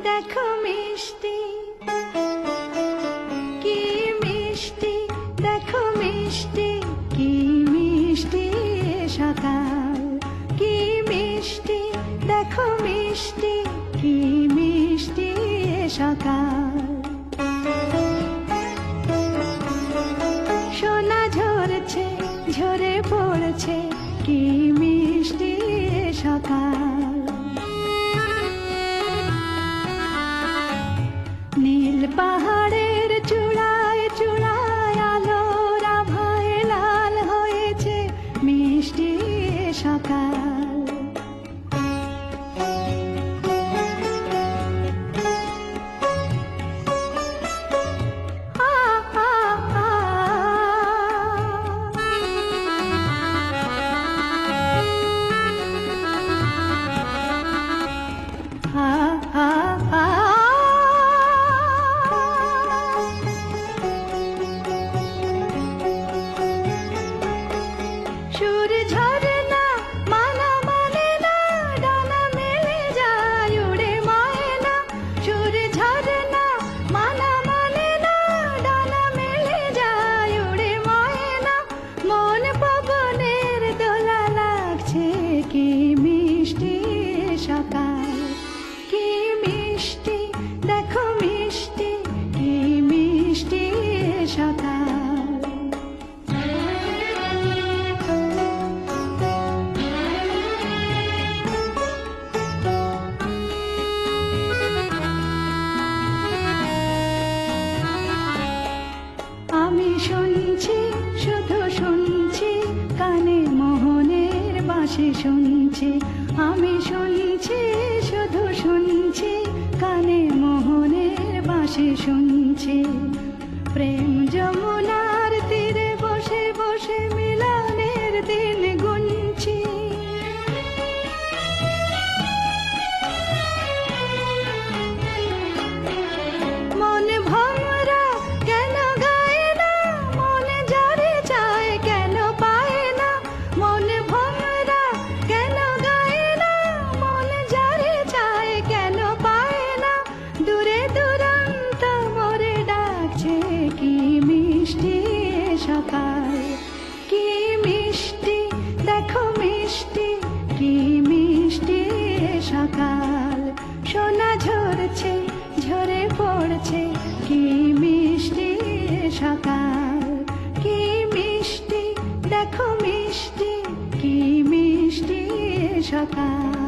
দেখো মিষ্টি, কি মিষ্টি, দেখো মিষ্টি, কি মিষ্টি সকাল, কি মিষ্টি, দেখো মিষ্টি, কি মিষ্টি সকাল। সোনা ঝরছে, ঝরে পড়ছে, কি মিষ্টি সকাল। নীল পাহাড়ের চূড়ায় চূড়ায় আলোর আভায় লাল হয়েছে মিষ্টি সকাল। সুর ঝরনা মানা মানে না, ডানা মেলে যায় উড়ে ময়না। সুর ঝরনা মানা মানে না, ডানা মেলে যায় উড়ে ময়না। মন পবনের দোলা লাগছে, কি মিষ্টি সকাল, কি মিষ্টি, দেখো মিষ্টি, কি মিষ্টি সকাল। আমি শুনছি, শুধু শুনছি, কানে মোহনের বাঁশি শুনছি। আমি শুনছি, শুধু শুনছি, কানে মোহনের বাঁশি শুনছি। প্রেম যমুনার তীরে বসে বসে মিলনের দিন গুনছি। মন ভমরা কেন গায় না, মন যারে চায় কেন পায় না। মন ভমরা কেন গায় না, মন যারে চায় কেন পায় না। দূরে দূরান্ত মোরে ডাকছে, কি মিষ্টি সকাল, কি মিষ্টি, দেখো মিষ্টি, কি মিষ্টি সকাল। সোনা ঝরছে, ঝরে পড়ছে, কি মিষ্টি সকাল, কি মিষ্টি, দেখো মিষ্টি, কি মিষ্টি সকাল।